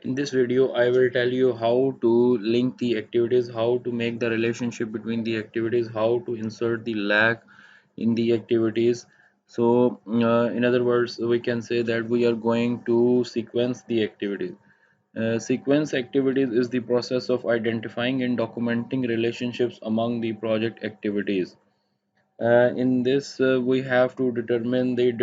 In this video, I will tell you how to link the activities, how to make the relationship between the activities, how to insert the lag in the activities. So, in other words, we can say that we are going to sequence the activities. Sequence activities is the process of identifying and documenting relationships among the project activities. In this, we have to determine the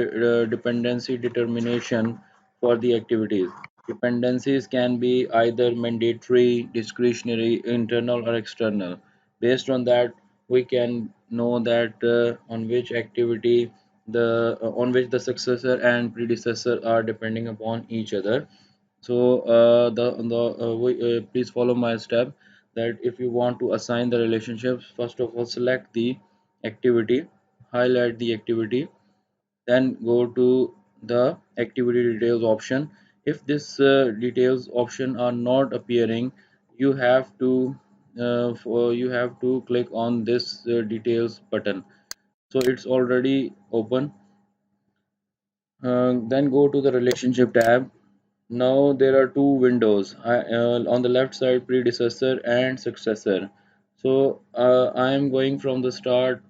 dependency determination for the activities. Dependencies can be either mandatory, discretionary, internal, or external. Based on that, we can know that on which activity on which the successor and predecessor are depending upon each other. So please follow my step that if you want to assign the relationships, first of all select the activity, highlight the activity, then go to the activity details option. If this details option are not appearing, you have to click on this details button. So it's already open. Then go to the relationship tab. Now there are two windows on the left side, predecessor and successor. So I am going from the start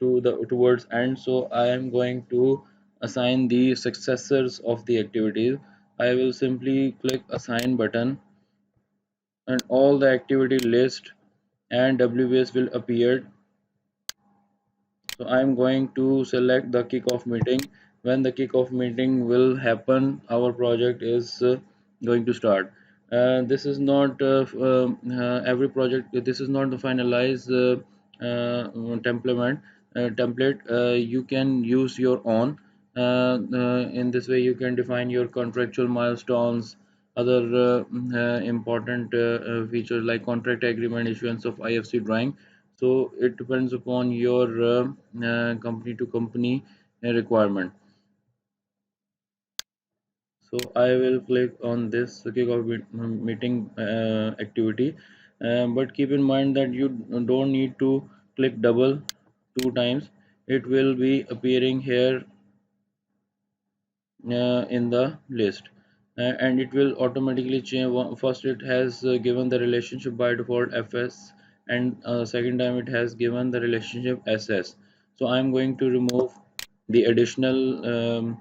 to the towards end. So I am going to assign the successors of the activities. I will simply click assign button and all the activity list and WBS will appear. So I'm going to select the kickoff meeting. When the kickoff meeting will happen, our project is going to start. This is not every project. This is not the finalized template. You can use your own. In this way, you can define your contractual milestones, other important features like contract agreement, issuance of IFC drawing. So it depends upon your company to company requirement. So I will click on this kickoff meeting activity, but keep in mind that you don't need to click double two times. It will be appearing here in the list, and it will automatically change. First it has given the relationship by default fs, and second time it has given the relationship ss. So I'm going to remove the additional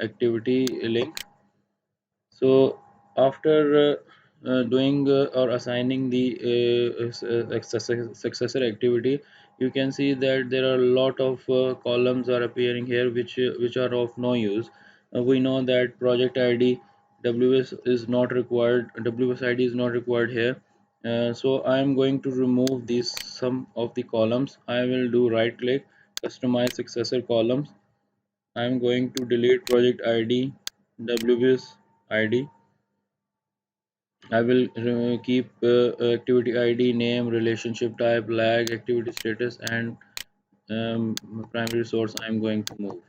activity link. So after doing or assigning the successor activity, you can see that there are a lot of columns are appearing here which are of no use. We know that project ID WS is not required. WS ID is not required here. So I am going to remove these some of the columns. I will do right click, customize successor columns. I am going to delete project ID, WS ID. I will keep activity ID, name, relationship type, lag, activity status, and primary source I am going to move.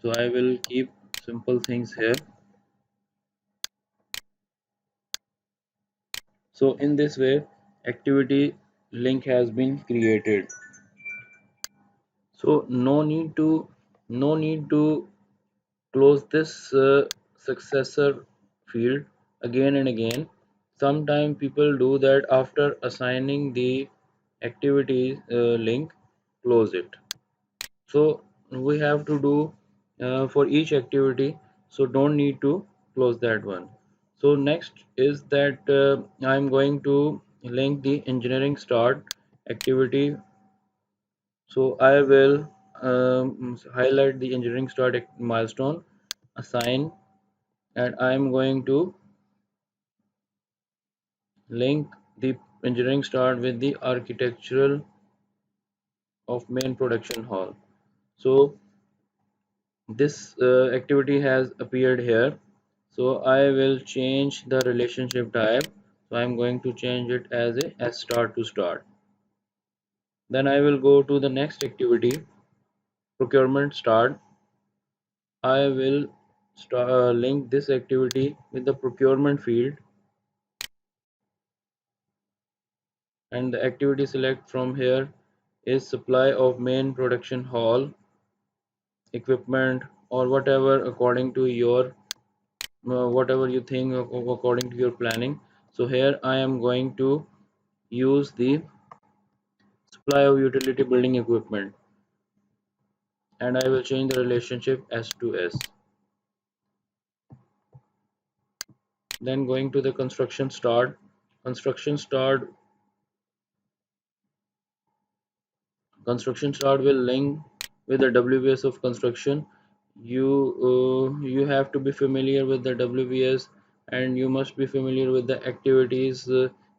So I will keep simple things here. So in this way, activity link has been created. So no need to close this successor field again and again. Sometimes people do that after assigning the activity link, close it. So we have to do for each activity, so don't need to close that one. So next is that I'm going to link the engineering start activity. So I will highlight the engineering start milestone, assign, and I'm going to link the engineering start with the architectural of main production hall. So this activity has appeared here. So I will change the relationship type. So I'm going to change it as a S start to start. Then I will go to the next activity, procurement start. I will link this activity with the procurement field, and the activity select from here is supply of main production hall equipment or whatever according to your whatever you think according to your planning. So here I am going to use the supply of utility building equipment, and I will change the relationship S to S. Then going to the construction start. Construction start Construction start will link with the WBS of construction. You have to be familiar with the WBS, and you must be familiar with the activities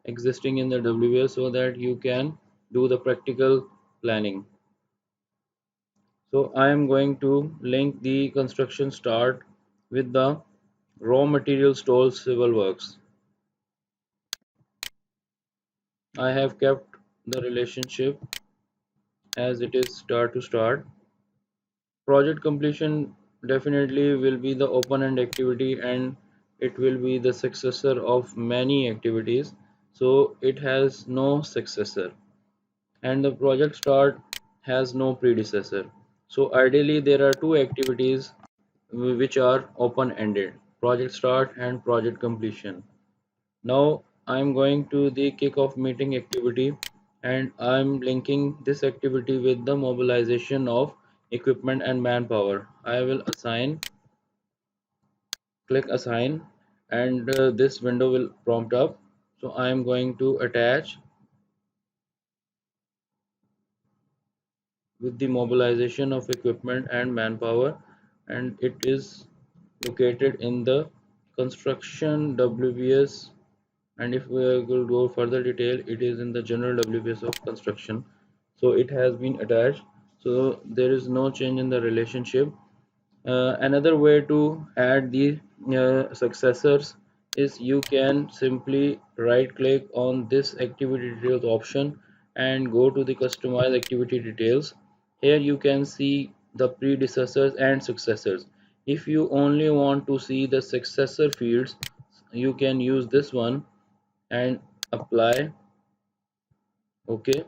existing in the WBS so that you can do the practical planning. So I am going to link the construction start with the raw material stall civil works. I have kept the relationship as it is start to start. Project completion definitely will be the open end activity, and it will be the successor of many activities. So it has no successor, and the project start has no predecessor. So ideally there are two activities which are open ended: project start and project completion. Now I'm going to the kickoff meeting activity, and I'm linking this activity with the mobilization of equipment and manpower. I will click assign, and this window will prompt up. So I am going to attach with the mobilization of equipment and manpower, and it is located in the construction WBS. And if we will go further detail, it is in the general WBS of construction. So it has been attached, so there is no change in the relationship. Another way to add the successors is you can simply right click on this activity details option and go to the customize activity details. Here you can see the predecessors and successors. If you only want to see the successor fields, you can use this one and apply. OK,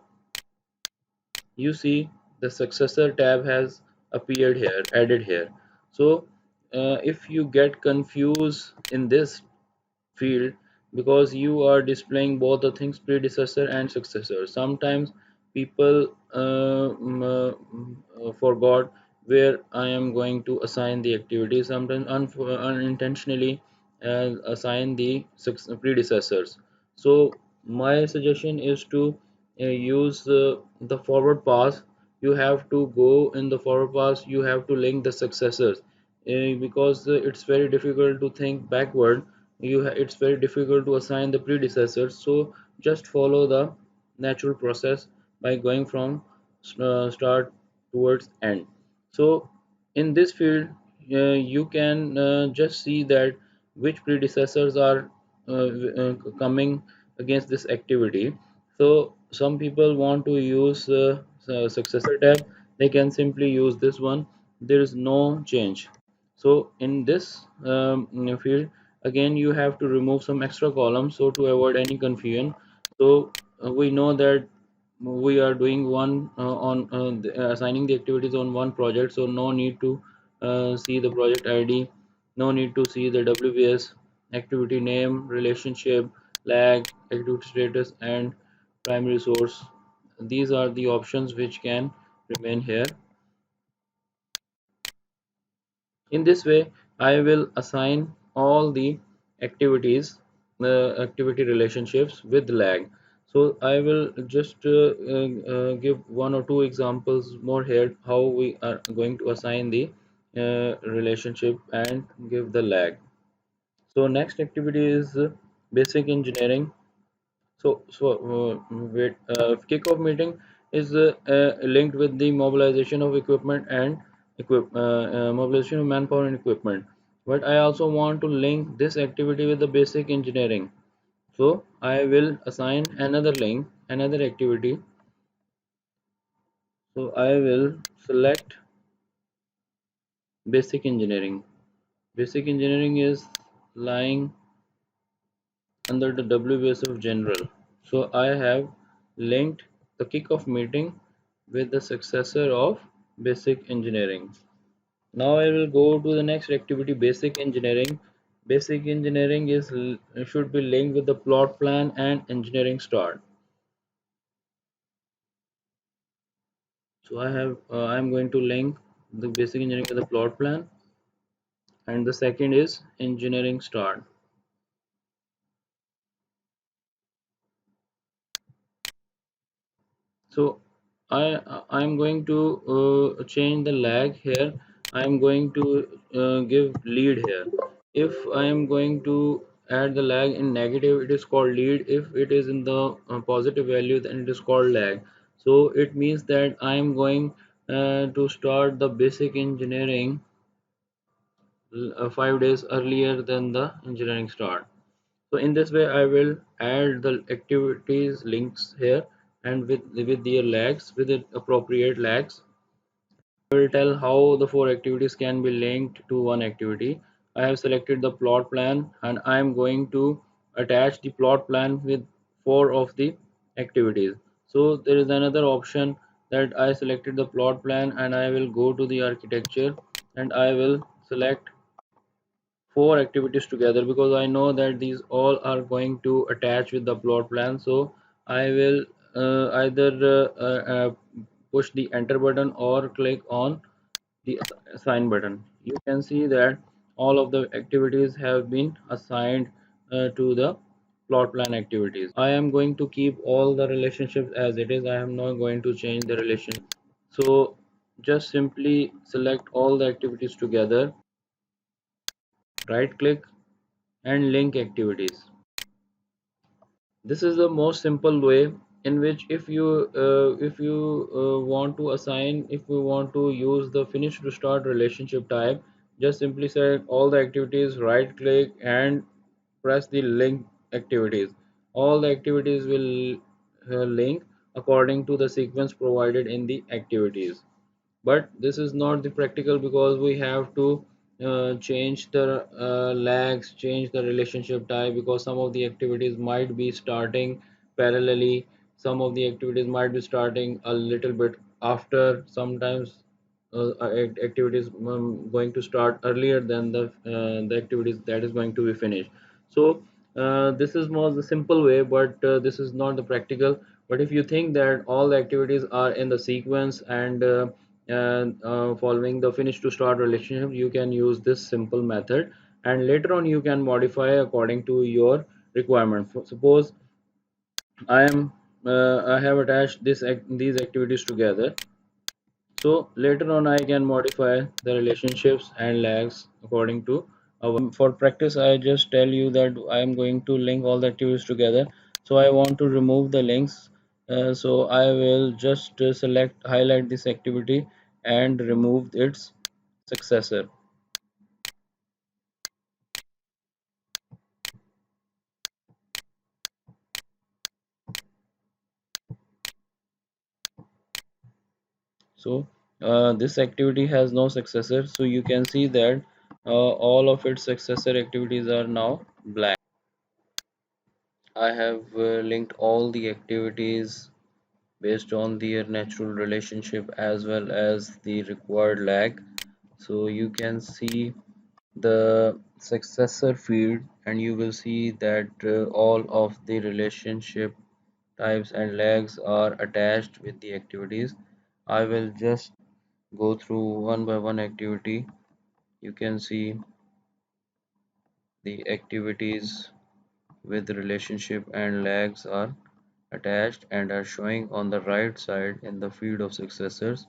you see the successor tab has appeared here, added here. So if you get confused in this field, because you are displaying both the things, predecessor and successor, sometimes people forgot where I am going to assign the activity. Sometimes unintentionally assign the predecessors. So my suggestion is to use the forward pass. You have to go in the forward pass, you have to link the successors, because it's very difficult to think backward. It's very difficult to assign the predecessors. So just follow the natural process by going from start towards end. So in this field, you can just see that which predecessors are coming against this activity. So some people want to use successor tab, they can simply use this one. There is no change. So in this field, again you have to remove some extra columns, so to avoid any confusion. So we know that we are doing one assigning the activities on one project, so no need to see the project ID, no need to see the WBS, activity name, relationship, lag, activity status, and primary source. These are the options which can remain here. In this way, I will assign all the activities, activity relationships with lag. So I will just give one or two examples more here how we are going to assign the relationship and give the lag. So next activity is basic engineering. Wait, kickoff meeting is linked with the mobilization of equipment and mobilization of manpower and equipment. But I also want to link this activity with the basic engineering. So I will assign another link, another activity. So I will select basic engineering. Basic engineering is lying under the WBS of general. So I have linked the kickoff meeting with the successor of basic engineering. Now I will go to the next activity, basic engineering. Basic engineering should be linked with the plot plan and engineering start. So I'm going to link the basic engineering with the plot plan, and the second is engineering start. So I'm going to change the lag here. I'm going to give lead here. If I am going to add the lag in negative, it is called lead. If it is in the positive value, then it is called lag. So it means that I am going to start the basic engineering 5 days earlier than the engineering start. So in this way, I will add the activities links here, and with their lags, with the appropriate lags. I will tell how the four activities can be linked to one activity. I have selected the plot plan, and I am going to attach the plot plan with four of the activities. So there is another option that I selected the plot plan, and I will go to the architecture, and I will select four activities together because I know that these all are going to attach with the plot plan. So I will either push the enter button or click on the assign button. You can see that all of the activities have been assigned to the plot plan activities. I am going to keep all the relationships as it is. I am not going to change the relation. So just simply select all the activities together, right click, and link activities. This is the most simple way in which if you want to assign, if you want to use the finish to start relationship type, just simply select all the activities, right click, and press the link activities. All the activities will link according to the sequence provided in the activities. But this is not the practical because we have to change the lags, change the relationship type, because some of the activities might be starting parallelly, some of the activities might be starting a little bit after, sometimes activities going to start earlier than the activities that is going to be finished. So this is more the simple way, but this is not the practical. But if you think that all the activities are in the sequence and following the finish to start relationship, you can use this simple method, and later on you can modify according to your requirement. Suppose I have attached these activities together. So later on I can modify the relationships and lags according to for practice. I just tell you that I am going to link all the activities together. So I want to remove the links. So I will just highlight this activity and remove its successor. So this activity has no successor. So you can see that all of its successor activities are now blank. I have linked all the activities based on their natural relationship as well as the required lag. So you can see the successor field, and you will see that all of the relationship types and lags are attached with the activities. I will just go through one by one activity. You can see the activities with relationship and lags are attached and are showing on the right side in the field of successors.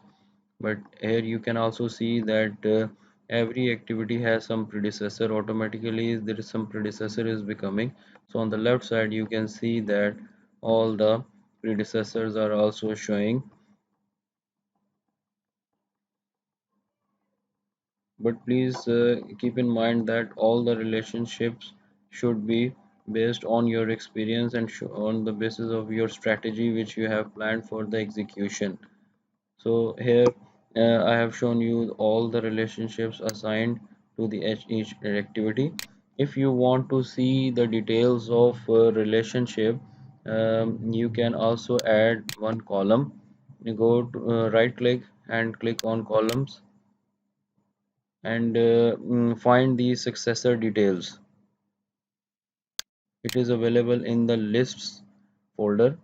But here you can also see that every activity has some predecessor. Automatically there is some predecessor is becoming. So on the left side you can see that all the predecessors are also showing. But please keep in mind that all the relationships should be based on your experience and on the basis of your strategy which you have planned for the execution. So here I have shown you all the relationships assigned to the each activity. If you want to see the details of relationship, you can also add one column. You go to right click and click on columns, and find the successor details. it is available in the lists folder.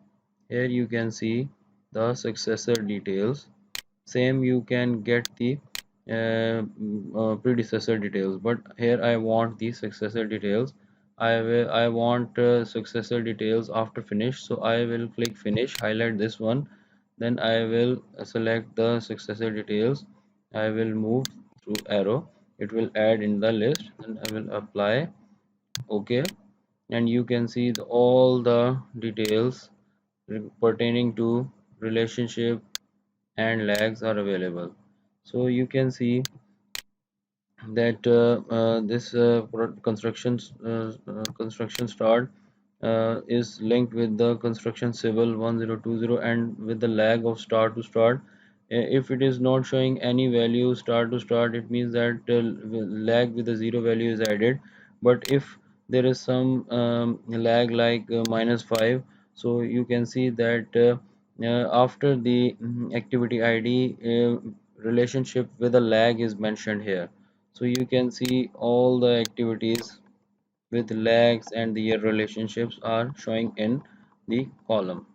Here you can see the successor details. Same you can get the predecessor details, but here I want the successor details. I want successor details after finish, so I will click finish, highlight this one, then I will select the successor details. I will move through arrow, it will add in the list, and I will apply OK, and you can see all the details pertaining to relationship and lags are available. So you can see that this construction start is linked with the construction civil 1020 and with the lag of start to start. If it is not showing any value start to start, it means that lag with the zero value is added. But if there is some lag like -5, so you can see that after the activity ID, relationship with a lag is mentioned here. So you can see all the activities with lags and their relationships are showing in the column.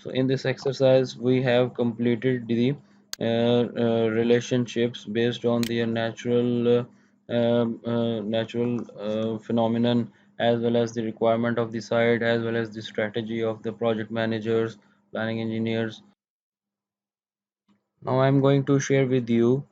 So in this exercise, we have completed the relationships based on their natural phenomenon, as well as the requirement of the site, as well as the strategy of the project managers, planning engineers. Now I'm going to share with you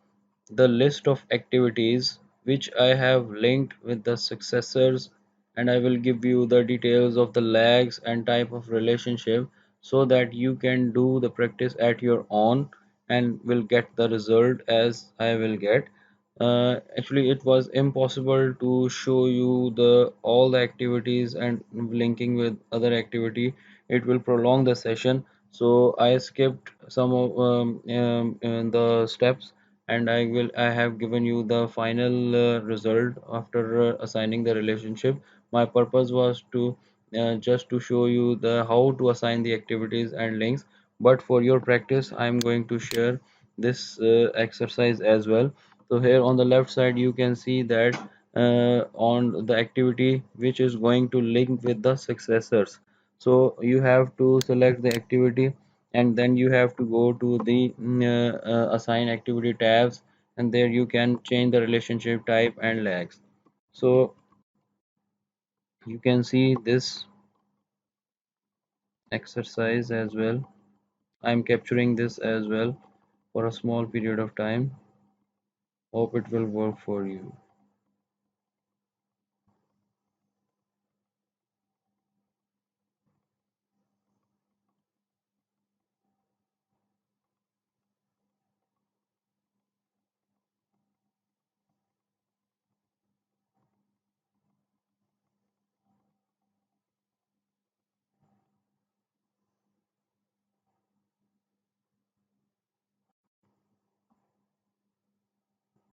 the list of activities which I have linked with the successors, and I will give you the details of the lags and type of relationship so that you can do the practice at your own and will get the result as I will get. Actually, it was impossible to show you the all the activities and linking with other activity. It will prolong the session, so I skipped some of the steps, and I have given you the final result after assigning the relationship. My purpose was to just to show you the how to assign the activities and links, but for your practice I am going to share this exercise as well. So here on the left side you can see that on the activity which is going to link with the successors, so you have to select the activity, and then you have to go to the assign activity tabs, and there you can change the relationship type and lags. So you can see this exercise as well. I'm capturing this as well for a small period of time. Hope it will work for you.